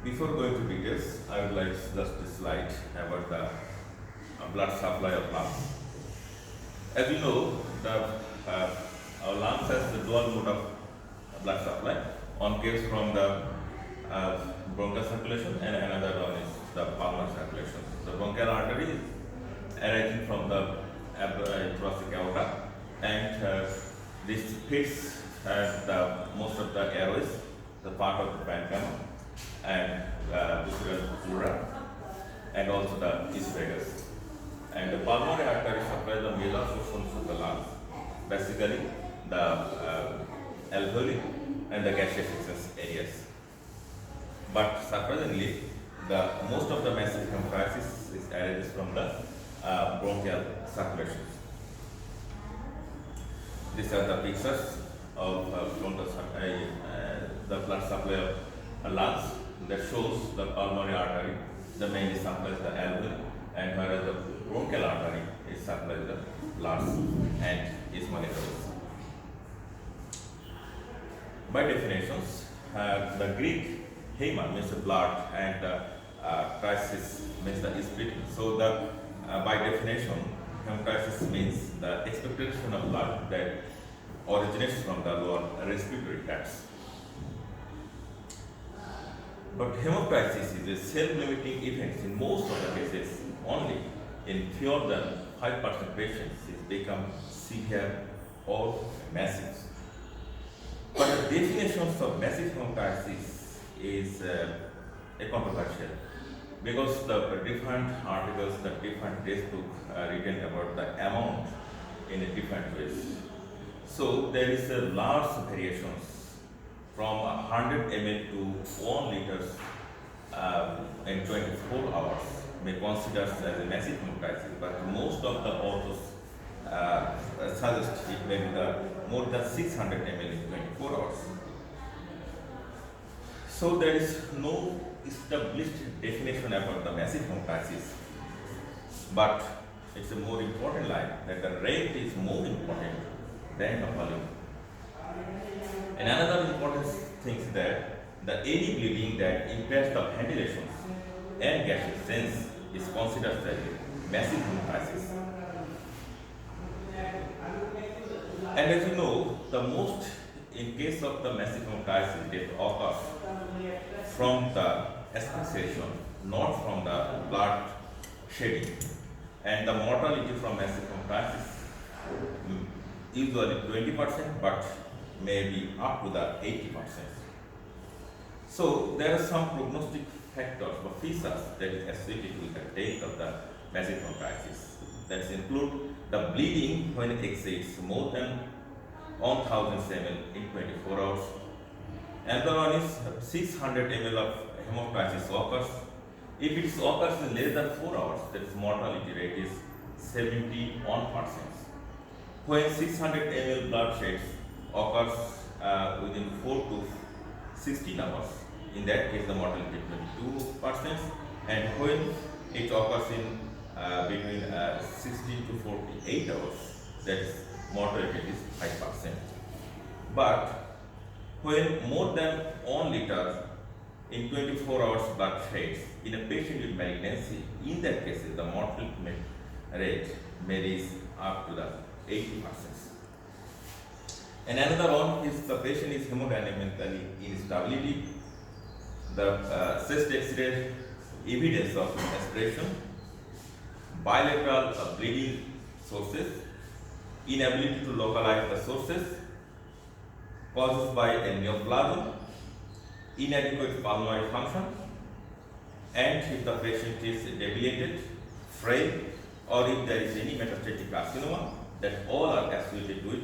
Before going to details, I would like just this slide about the blood supply of lungs. As you know, our lungs has the dual mode of blood supply. One comes from the bronchial circulation and another one is the pulmonary circulation. The bronchial artery is arising from the thoracic aorta, and this fits most of the airways, the part of the parenchyma and visceral pleura, and also the esophagus. And the pulmonary artery supplies the major portions of the lungs, basically the alveoli and the gaseous access areas. But surprisingly, most of the massive hemoptysis is arises from the bronchial circulation. These are the pictures of the blood supply of lungs that shows the pulmonary artery, the mainly supplies the alveoli, and whereas the bronchial artery is supplies the lungs and small airways. By definitions, the Greek hema means the blood and tysis means the splitting. So by definition, hemoptysis means the expectoration of blood that originates from the lower respiratory tracts. But hemoptysis is a self-limiting event in most of the cases. Only in fewer than 5% patients it becomes severe or massive. But the definitions of massive hemoptysis is controversial because the different articles, the different textbook written about the amount in a different ways. So there is a large variations from 100 ml to 1 liters in 24 hours may consider as a massive hemoptysis, but most of the authors suggest it may be more than 600 ml in 24 hours. So there is no established definition about the massive hemoptysis, but it's a more important line that the rate is more important than the volume. And another important thing is that the any bleeding that impairs the ventilations and gaseous sense is considered as a massive hemoptysis. And as you know, the most in case of the massive hemoptysis, it occurs from the asphyxiation, not from the blood shedding. And the mortality from massive hemoptysis usually 20%, but may be up to the 80%. So there are some prognostic factors or features that is associated with the death of the massive hemoptysis. That include the bleeding when it exceeds more than 1000 ml in 24 hours. Another one is 600 ml of hemoptysis occurs. If it occurs in less than 4 hours, that is mortality rate is 71%. When 600 ml blood sheds occurs within 4 to 16 hours, in that case the mortality is 22%, and when it occurs in between 16 to 48 hours, that is mortality is 5%. But when more than 1 liter in 24 hours blood sheds in a patient with malignancy, in that case the mortality rate may reach up to the 80%. And another one is the patient is hemodynamically instability, the chest X-ray evidence of aspiration, bilateral bleeding sources, inability to localize the sources caused by a neoplasm, inadequate pulmonary function, and if the patient is debilitated, frail, or if there is any metastatic carcinoma, that all are associated with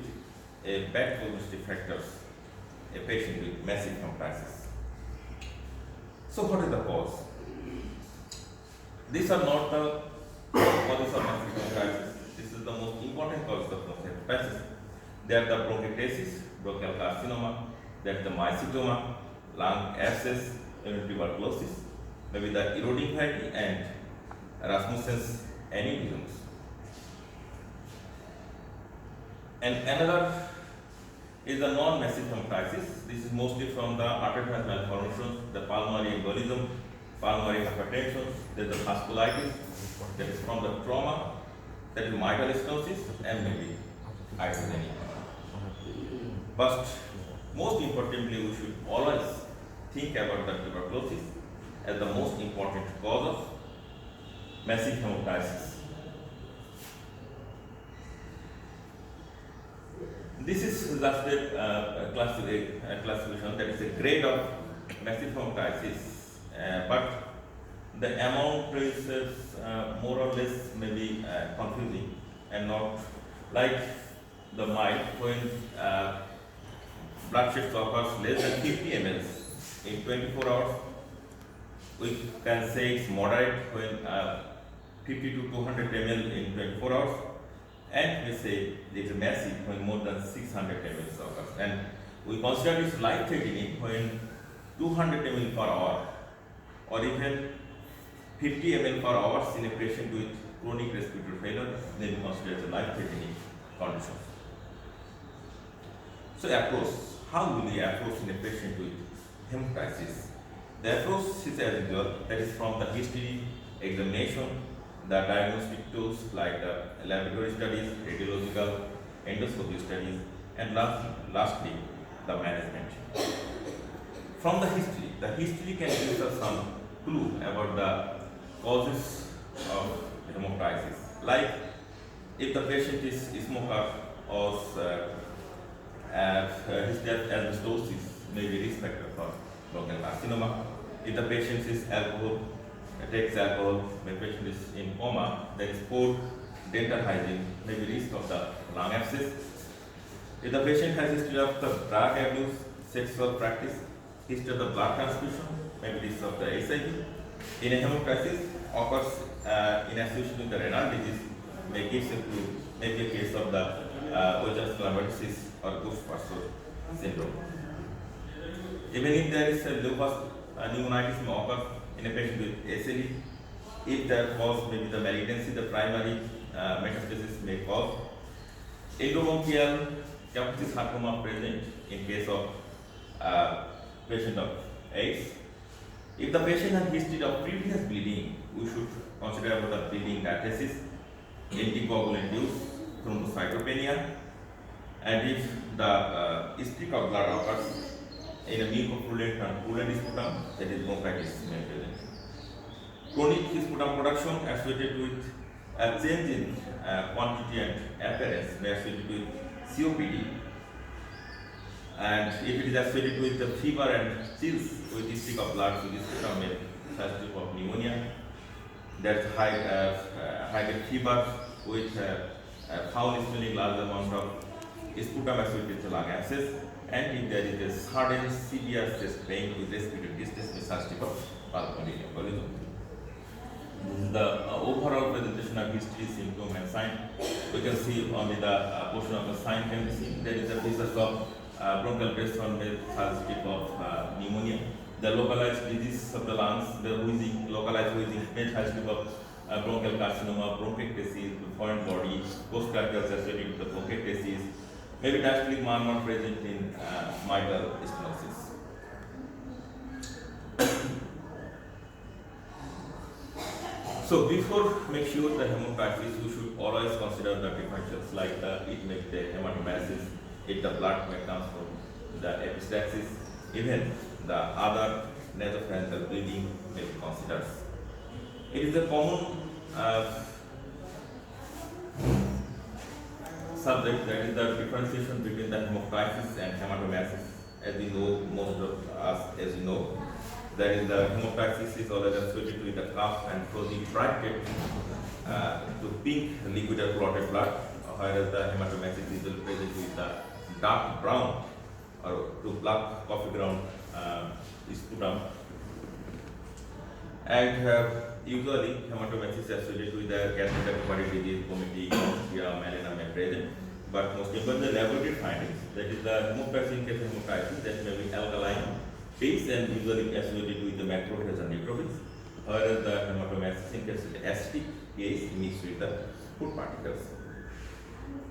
a bad prognostic factors, a patient with massive hemoptysis. So what is the cause? These are not the causes of massive hemoptysis. This is the most important cause of hemoptysis. They are the bronchiectasis, bronchial carcinoma, that the mycetoma, lung abscess, tuberculosis, maybe the eroding fatty and Rasmussen's aneurysms. And another is the non-massive hemoptysis. This is mostly from the arterial malformations, the pulmonary embolism, pulmonary hypertension, there is the vasculitis, that is from the trauma, that is mitral stenosis, and maybe hypertension. But most importantly, we should always think about the tuberculosis as the most important cause of massive hemoptysis. This is just a classification, that is a grade of massive hemoptysis, but the amount is more or less maybe confusing and not like the mild when blood shift occurs less than 50 ml in 24 hours. We can say it's moderate when 50 to 200 ml in 24 hours, and we say it's massive when more than 600 ml occurs. And we consider it life-threatening when 200 ml per hour or even 50 ml per hour in a patient with chronic respiratory failure may be considered as a life-threatening condition. So approach, how will we approach in a patient with hemoptysis? The approach is as usual, that is from the history, examination, the diagnostic tools like the laboratory studies, radiological, endoscopy studies, and lastly, the management. From the history can give us some clue about the causes of hemoptysis. Like if the patient is a smoker or history of asbestosis may be risk factor for bronchial carcinoma. If the patient is takes alcohol, the patient is in coma, there is poor dental hygiene, may be risk of the lung abscess. If the patient has history of the drug abuse, sexual practice, history of the blood transfusion, may be risk of the HIV. In a hemoptysis occurs in association with the renal disease, may be a case of the Hemoptysis or Bush-Pasteur syndrome. Even if there is a lupus pneumonitis may occur in a patient with SLE, if there was maybe the malignancy, the primary metastasis may cause. Endobronchial cavities sarcoma present in case of patient of AIDS. If the patient has history of previous bleeding, we should consider about the bleeding diathesis, anticoagulant use, thrombocytopenia, and if the streak of blood occurs in a mucopurulent and purulent sputum, that is bronchitis may present. Chronic sputum production associated with a change in quantity and appearance may associated with COPD, and if it is associated with the fever and chills with streak of blood to the sputum may suspect of pneumonia. That's high fever with foul smelling large amount of sputum associated with lung abscess, and if there is a sudden severe chest pain with respiratory distress may suspect of pulmonary embolism. This is the overall presentation of history, symptom, and sign. We can see only the portion of the sign can be seen. There is a features of bronchial breath with suspect of pneumonia. The localized disease of the lungs, the wheezing, localized wheezing, may suspect of bronchial carcinoma, bronchiectasis, foreign body, post-cardiac associated with the bronchiectasis, maybe diastolic murmur present in mitral stenosis. So before make sure the hemoptysis, we should always consider the differentials like it may be the hemoptysis, if the blood may come from the epistaxis, even the other nasopharyngeal bleeding may be considered. It is a common subject, that is the differentiation between the hemoptysis and hematomasis. As we know, most of us, as you know, that is the hemoptysis is always associated with the cough and frozen bracted to pink liquid or clotted blood, whereas the hematomasis is present with the dark brown or to black coffee ground sputum. And usually hematomasis is associated with the gastrointestinal disease, vomiting, nausea, melena may present. But most important, the laboratory findings, that is the hemoptysis in case of hemoptysis, that may be alkaline base and usually associated with the macrophages and neutrophils, whereas the hematomasis in case of the acidic case mixed with the food particles.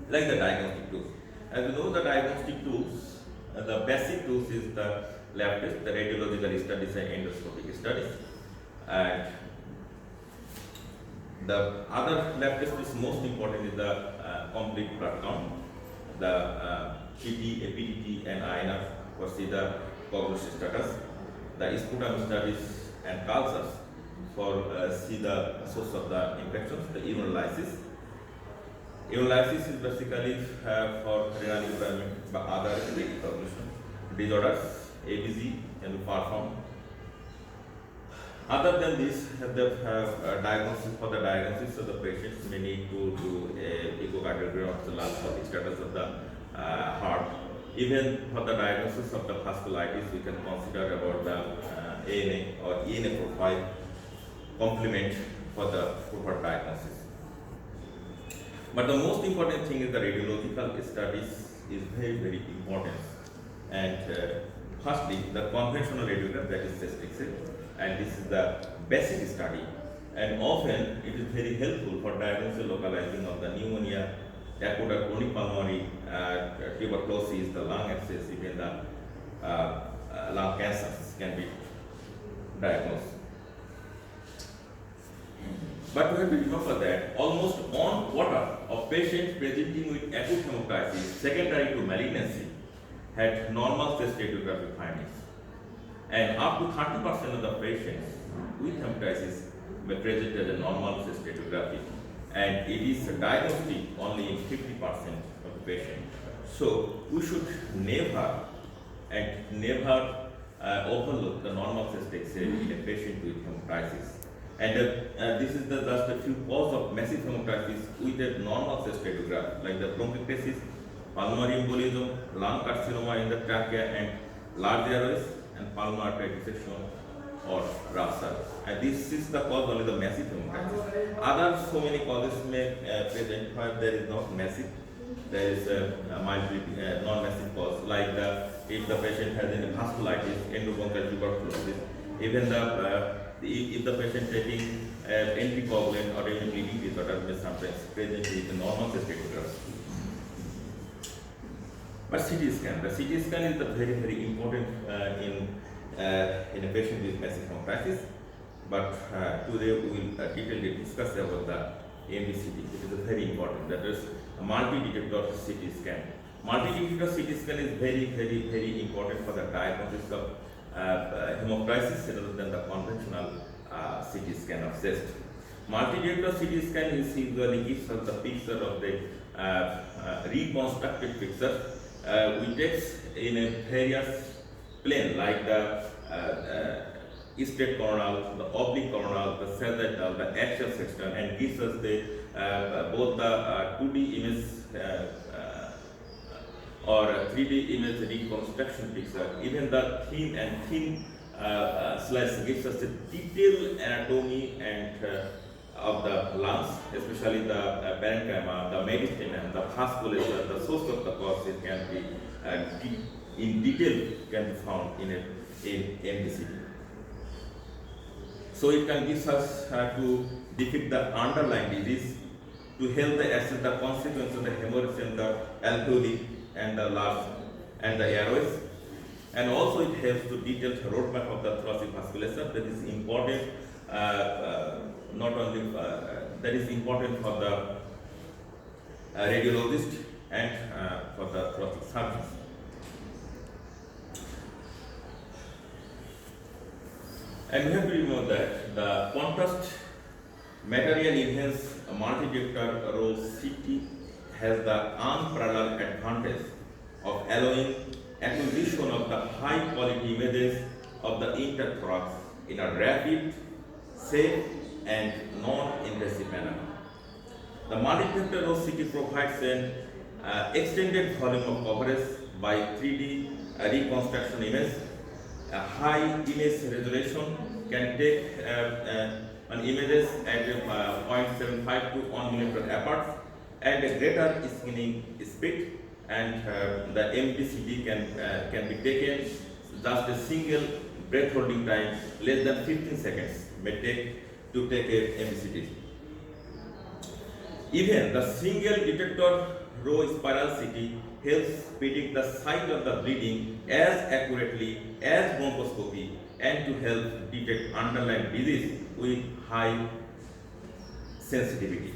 Like the diagnostic tools. As you know, the diagnostic tools, the basic tools is the lab tests, the radiological studies and endoscopic studies. And the other lab test is most important is the complete blood count, the PT, APDT and INR for see the cognitive status, the sputum studies and cultures for see the source of the infections, the urinalysis. Urinalysis is basically for renal impairment by other recognition disorders, ABG can be performed. Other than this, they have diagnosis for the diagnosis of the patients may need to do echocardiogram of the lungs for the status of the heart. Even for the diagnosis of the vasculitis, we can consider about the ANA or ENA profile complement for the proper diagnosis. But the most important thing is the radiological studies is very, very important. And firstly, the conventional radiogram, that is chest X-ray, and this is the basic study. And often it is very helpful for diagnosis localizing of the pneumonia, acute or chronic pulmonary tuberculosis, the lung abscess, even the lung cancers can be diagnosed. But we have to remember that almost 1/4 of patients presenting with acute hemoptysis secondary to malignancy had normal chest radiographic findings. And up to 30% of the patients with hemoptysis were present as a normal chest radiography. And it is diagnostic only in 50% of the patient. So we should never overlook the normal chest X-ray in a patient with hemoptysis. And this is just a few causes of massive hemoptysis with a normal chest radiograph, like the bronchiectasis, pulmonary embolism, lung carcinoma in the trachea and large airways, and pulmonary dissection or rupture. And this is the cause only the massive hemoptysis. Other so many causes may present where there is not massive. There is a mildly non-massive cause, like if the patient has any vasculitis, endobronchial tuberculosis, even if the patient taking anticoagulant or any bleeding disorder may sometimes present with a normal chest radiograph. But CT scan, the CT scan is the very, very important in a patient with massive hemoptysis. But today we will detailedly discuss about the MDCT. It is very important. That is a multi-detector CT scan. Multi-detector CT scan is very, very, very important for the diagnosis of hemoptysis rather than the conventional CT scan of chest. Multi-detector CT scan usually gives us the picture of the reconstructed picture. We take in a various plane like the straight coronal, the oblique coronal, the sagittal, the axial section, and gives us the both the 2D image or 3D image reconstruction picture. Even the thin and thin slice gives us a detailed anatomy and of the lungs, especially the parenchyma, the mediastinum, the vasculature, the source of the cause. It can be in detail can be found in MDCT. So it can give us to depict the underlying disease, to help the assess the consequence of the hemorrhage in the alveoli and the lungs and the airways, and also it helps to detail the roadmap of the thoracic vasculature. That is important. Not only that is important for the radiologist and for the thoracic surgeons. And we have to remember that the contrast material enhanced multi-detector row CT has the unparalleled advantage of allowing acquisition of the high quality images of the interthorax in a rapid, safe and non-invasive manner. The multi-detector row CT provides an extended volume of coverage by 3D reconstruction image. A high image resolution can take an images at 0.75 to 1 millimeter apart, and a greater scanning speed, and the MDCT can be taken just a single breath holding time less than 15 seconds may take to take a MDCT. Even the single detector row spiral CT helps predict the site of the bleeding as accurately as bronchoscopy and to help detect underlying disease with high sensitivity.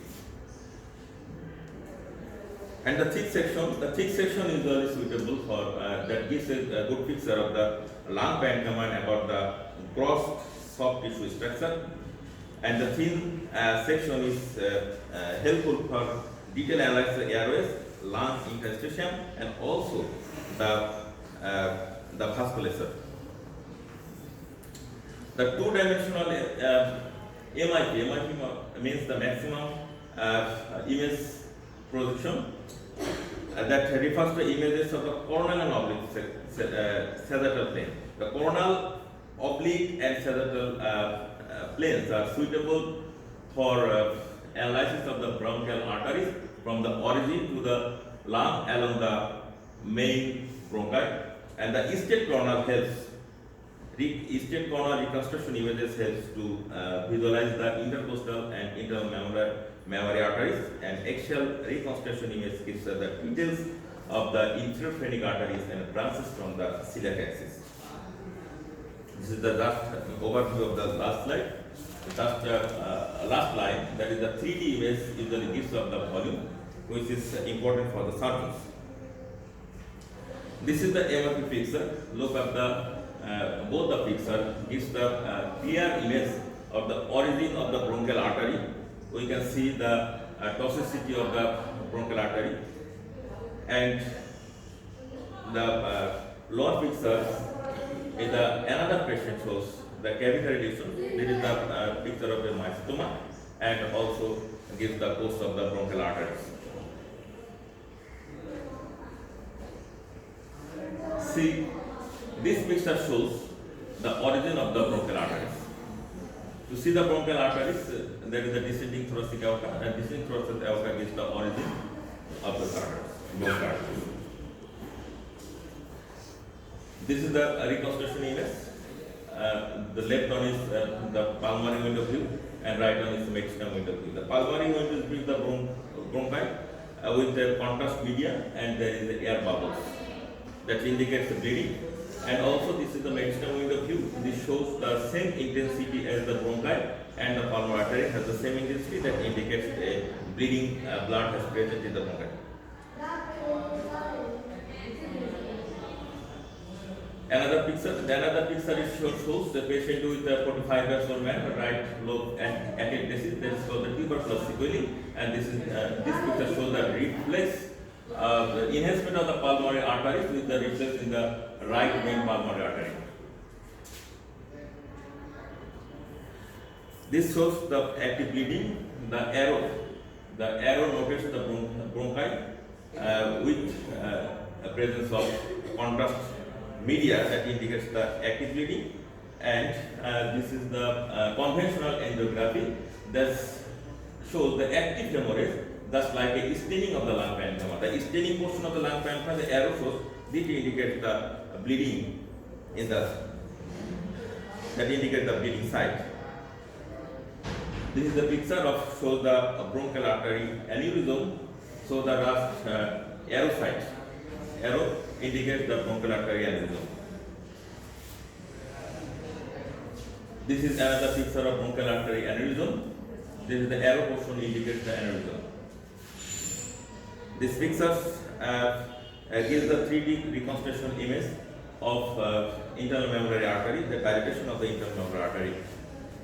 And the thick section is very suitable for that gives a good picture of the lung parenchyma and about the gross soft tissue structure. And the thin section is helpful for detailed analysis of airways, lung interstitium, and also the vasculature. The two-dimensional MIP means the maximum image projection that refers to images of the coronal and oblique sagittal plane. The coronal, oblique, and sagittal planes are suitable for analysis of the bronchial arteries from the origin to the lung along the main bronchi, and the eastern coronal helps. Eastern coronal reconstruction images helps to visualize the intercostal and internal mammary arteries, and axial reconstruction image gives the details of the inferior phrenic arteries and branches from the celiac axis. This is the last overview of the last slide. The last line, that is the 3D image usually gives of the volume, which is important for the surgeons. This is the MRP picture. Look at the both the picture gives the clear image of the origin of the bronchial artery. We can see the toxicity of the bronchial artery, and the lower picture is another patient shows the cavitary lesion. This is the picture of the mycetoma, and also gives the course of the bronchial arteries. See, this picture shows the origin of the bronchial arteries. To see the bronchial arteries, there is a descending thoracic aorta, and descending thoracic aorta gives the origin of the bronchial arteries. This is the reconstruction image. The left one is the pulmonary window view, and right one is the mediastinum window view. The pulmonary window view is the bronchi with the contrast media, and there is the air bubbles that indicates the bleeding. And also this is the mediastinum window view. This shows the same intensity as the bronchi, and the pulmonary artery has the same intensity that indicates a bleeding blood has present in the bronchi. Another picture shows the patient with a 45 years old man, right lobe acute disease, that is called the tuberculosis sequelae, and this picture shows the reflex the enhancement of the pulmonary arteries with the reflex in the right main pulmonary artery. This shows the active bleeding. The arrow notates the bronchi with presence of contrast media that indicates the active bleeding, and this is the conventional angiography that shows the active hemorrhage, thus like a staining of the lung parenchyma. The staining portion of the lung parenchyma, the arrow shows, this indicates the bleeding in the that indicates the bleeding site. This is the picture of shows the bronchial artery aneurysm. So the last arrow site, arrow indicates the bronchial artery aneurysm. This is another picture of bronchial artery aneurysm. This is the arrow portion indicates the aneurysm. This picture gives the 3D reconstruction image of internal mammary artery, the dilatation of the internal mammary artery.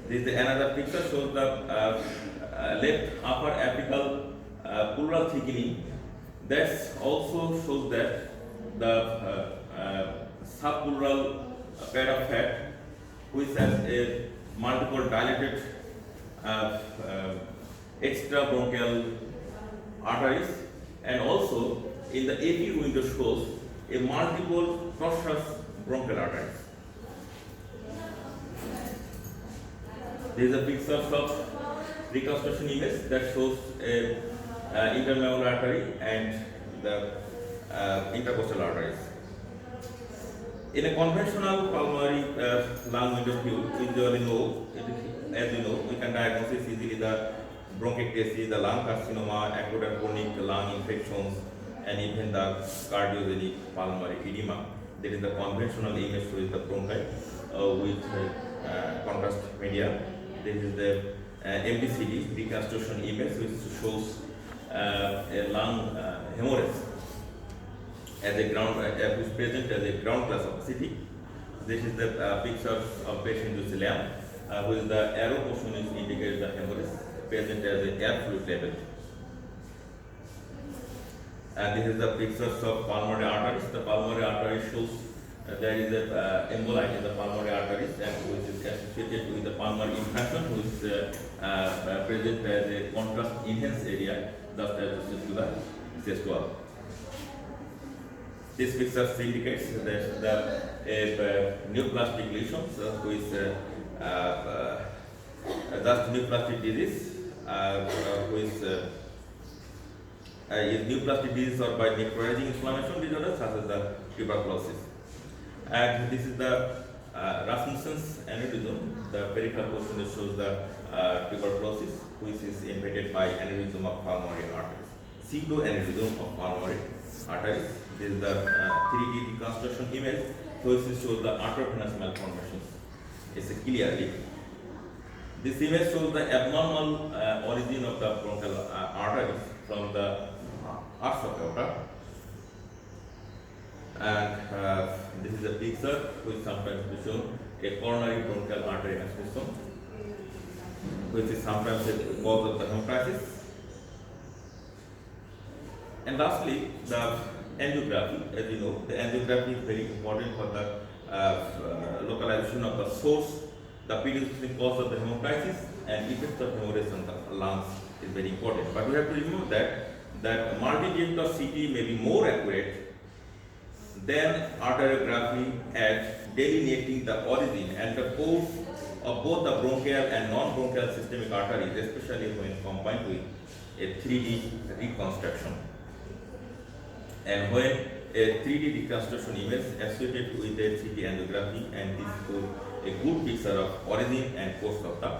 This is another picture shows the left upper apical pleural thickening. That also shows that the subpleural pad of fat, which has a multiple dilated extrabronchial arteries, and also in the AP window shows a multiple cross bronchial arteries. There is a picture of reconstruction image that shows a internal mammary artery and the intercostal arteries. In a conventional pulmonary lung window view, we usually know, as you know, we can diagnose easily the bronchiectasis, the lung carcinoma, acute and chronic lung infections, and even the cardiogenic pulmonary edema. That is the conventional image with the bronchi with contrast media. This is the MDCD reconstruction image, which shows a lung hemorrhage as a ground, which is present as a ground class opacity. This is the picture of patient with LAM, with the arrow portion is indicated the hemorrhage present as a air fluid level. And this is the pictures of pulmonary arteries. The pulmonary artery shows there is a emboli in the pulmonary arteries, and which is associated with the pulmonary infection, which is present as a contrast enhanced area, thus associated to the chest wall. This picture indicates that the neoplastic lesions, which just neoplastic disease, which is neoplastic disease or by necrotizing inflammation disorder such as the tuberculosis. And this is the Rasmussen's aneurysm. The peripheral portion shows the tuberculosis, which is invaded by aneurysm of pulmonary arteries. Pseudoaneurysm of pulmonary arteries. This is the 3D reconstruction image, which shows the arteriovenous malformations. It's clearly. This image shows the abnormal origin of the bronchial arteries from the arch of aorta. And this is a picture which sometimes is shown a coronary bronchial artery aneurism, which is sometimes a cause of the hemoptysis. And lastly, the angiography. As you know, the angiography is very important for the localization of the source, the predisposing cause of the hemoptysis, and effects of hemorrhage on the lungs is very important. But we have to remember that multi-diopter CT may be more accurate than arteriography at delineating the origin and the course of both the bronchial and non-bronchial systemic arteries, especially when combined with a 3D reconstruction. And when a 3D reconstruction image associated with a 3D angiography, and this gives a good picture of origin and course of the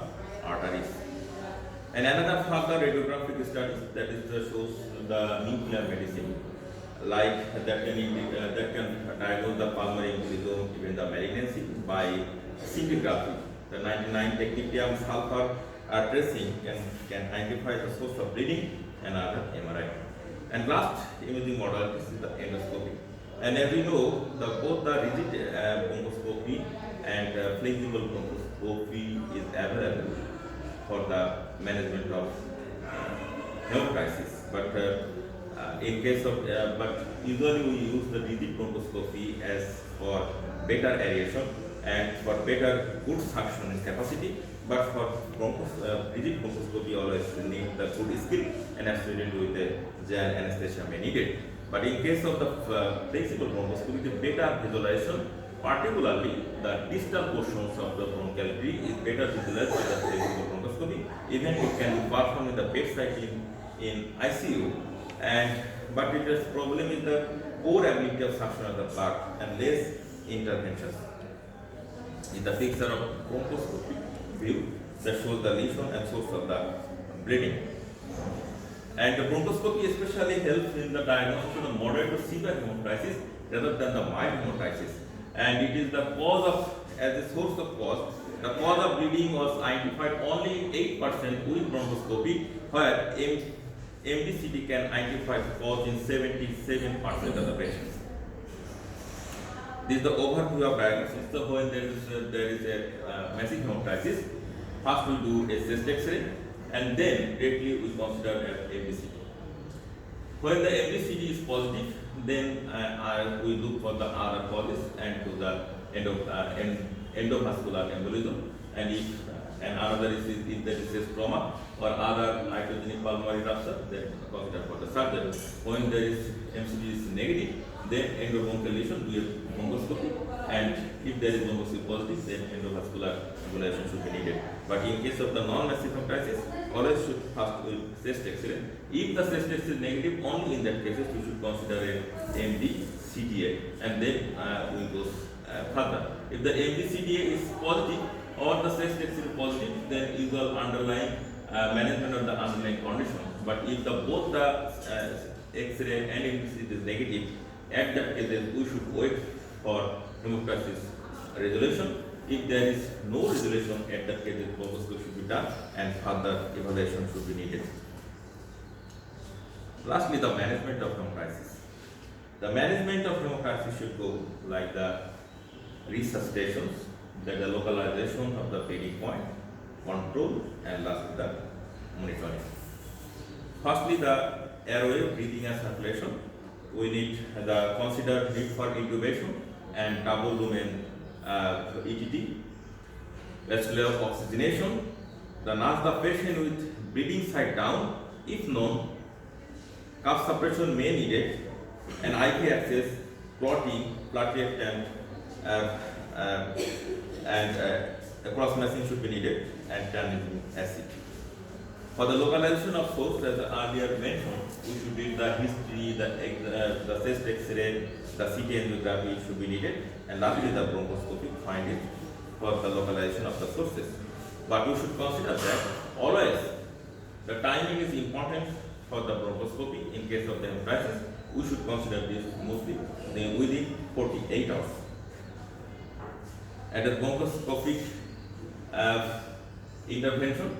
arteries. And another further radiographic study that is shows the nuclear medicine, like that can diagnose the pulmonary embolism, even the malignancy by scintigraphy. The 99 technetium sulfur tracing can identify the source of bleeding and other MRI. And last imaging model is the endoscopy. And as we know, both the rigid bronchoscopy and flexible bronchoscopy is available for the management of hemoptysis. But in case of, but usually we use the rigid bronchoscopy as for better aeration and for better good suction capacity. But for rigid bronchoscopy, always need the good skill and associated with the gel anesthesia may needed. But in case of the flexible bronchoscopy, the better visualization, particularly the distal portions of the bronchial tree, is better visualized by the flexible bronchoscopy. Even it can be performed in the bedside in ICU. But it is problem is the poor ability of suction of the blood and less interventions. In the picture of bronchoscopy view that shows the lesion and source of the bleeding. And the bronchoscopy especially helps in the diagnosis of the moderate to severe hemoptysis rather than the mild hemoptysis. And it is the cause of, as a source of cause, the cause of bleeding was identified only 8% with bronchoscopy, where MDCT can identify cause in 77% of the patients. This is the overview of diagnosis. So when there is a massive hemoptysis, first we do a chest X-ray, and then directly we consider an MDCT. When the MDCT is positive, then we look for the other causes and to the endovascular embolism, and if another is if there is a trauma or other iatrogenic pulmonary rupture, then consider for the surgery. When there is MCT is negative, then endobronchial lesion, we have bronchoscopy, and if there is bronchoscopy positive, then endovascular embolization should be needed. But in case of the non-massive hemoptysis, always should first with chest X-ray. If the chest X-ray is negative, only in that cases we should consider a MD-CTA, and then we go further. If the MD-CTA is positive or the chest X-ray is positive, then usual underlying management of the underlying condition. But if both the X-ray and MD-CTA is negative, at that case we should wait for hemoptysis resolution. If there is no resolution, at that case, the bronchoscopy should be done and further evaluation should be needed. Lastly, the management of hemoptysis. The management of hemoptysis should go like the resuscitations, that the localization of the bleeding point, control, and lastly the monitoring. Firstly, the airway, breathing and circulation. We need the considered need for intubation and double lumen ETT. Vascular oxygenation. The nurse the patient with breathing side down. If known, cough suppression may need it, and IP access, clotting, platelet and cross matching should be needed, and transmitting acid. For the localization of source, as earlier mentioned, we should read the history, the chest X-ray, the CT angiography should be needed, and lastly the bronchoscopy finding for the localization of the sources. But we should consider that always the timing is important for the bronchoscopy. In case of the hemoptysis, we should consider this mostly within 48 hours. At the bronchoscopic intervention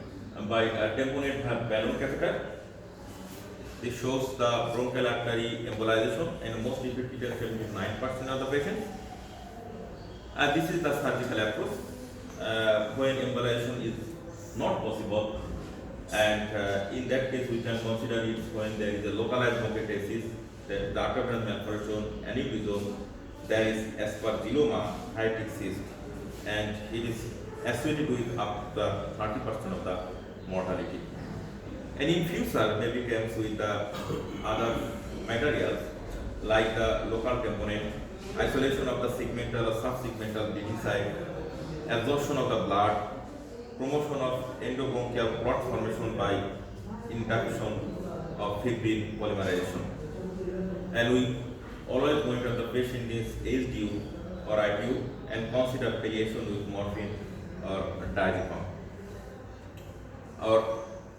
by a tamponade balloon catheter, this shows the bronchial artery embolization and mostly 50 to 79% of the patients. This is the surgical approach when embolization is not possible, and in that case we can consider it when there is a localized bronchitis, the arterial malformation, aneurysm, there is aspergilloma, hiatic cyst, and it is associated with up to 30% of the mortality. And in future, maybe comes with the other materials like the local component, isolation of the segmental or subsegmental bleeding site, absorption of the blood, promotion of endobronchial clot formation by induction of fibrin polymerization. And we always monitor the patient is HDU or ITU and consider pediation with morphine or diazepam. Our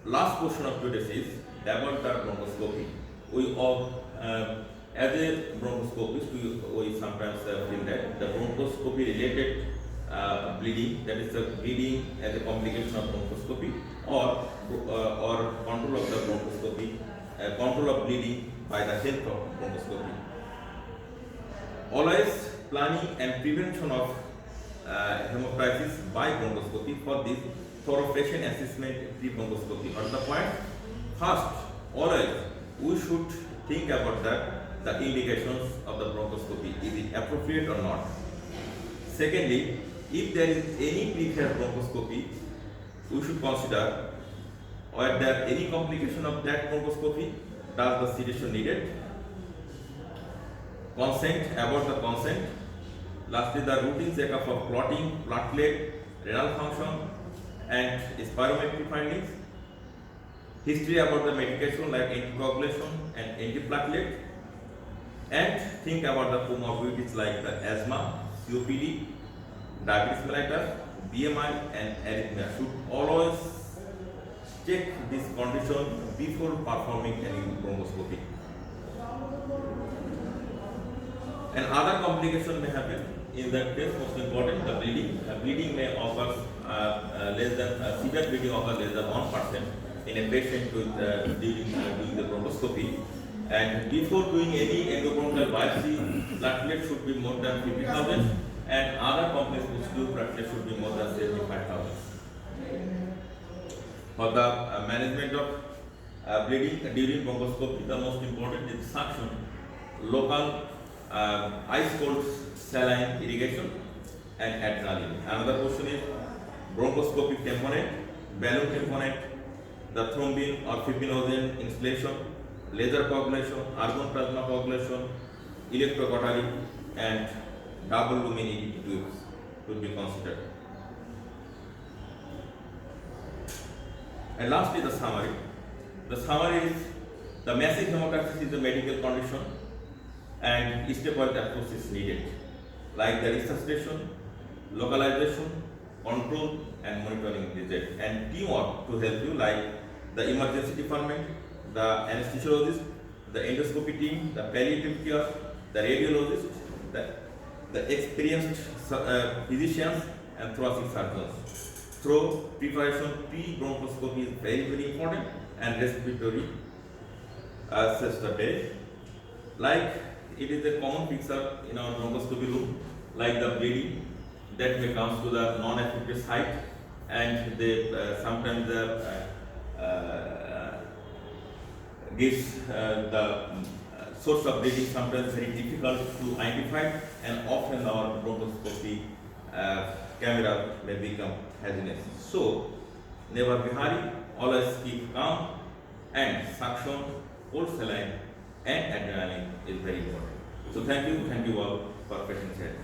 last portion of today's is about the bronchoscopy. We all, as a bronchoscopist, we sometimes feel that the bronchoscopy related bleeding, that is the bleeding as a complication of bronchoscopy, or control of the bronchoscopy, control of bleeding by the help of bronchoscopy. Always planning and prevention of hemoptysis by bronchoscopy. For this thorough patient assessment pre-bronchoscopy. On the point, first, always we should think about the indications of the bronchoscopy. Is it appropriate or not? Secondly, if there is any previous bronchoscopy, we should consider whether there any complication of that bronchoscopy, does the sedation needed? Consent, about the consent. Lastly, the routine checkup of clotting, platelet, renal function, and spirometry findings. History about the medication like anticoagulation and antiplatelet, and think about the comorbidities like the asthma, COPD, diabetes mellitus, BMI, and arrhythmia. Should always check this condition before performing any bronchoscopy. And other complication may happen. In that case, most important, the bleeding. Bleeding may occur less than severe bleeding occurs less than 1% in a patient with during the bronchoscopy. And before doing any endobronchial biopsy, platelet should be more than 50,000, and other complex tissue platelet should be more than 75,000. For the management of bleeding during bronchoscopy, the most important is suction, local ice cold saline irrigation, and adrenaline. Another question is bronchoscopic tamponade, balloon tamponade, the thrombin or fibrinogen instillation, laser coagulation, argon plasma coagulation, electrocautery, and double lumen EDT tubes would be considered. And lastly, the summary. The summary is the massive hemoptysis is a medical condition and stepwise approach is needed, like the resuscitation, localization, control, and monitoring result, and teamwork to help you, like the emergency department, the anesthesiologist, the endoscopy team, the palliative care, the radiologist, the experienced physicians and thoracic surgeons. Through preparation, pre-bronchoscopy is very important, and respiratory assess the bed. Like it is a common picture in our bronchoscopy room, like the bleeding that may come to the non-affected site, and they sometimes gives the source of bleeding sometimes very difficult to identify, and often our bronchoscopy camera may become hazardous. So never be hurry, always keep calm, and suction, cold saline, and adrenaline is very important. So thank you all for patience here.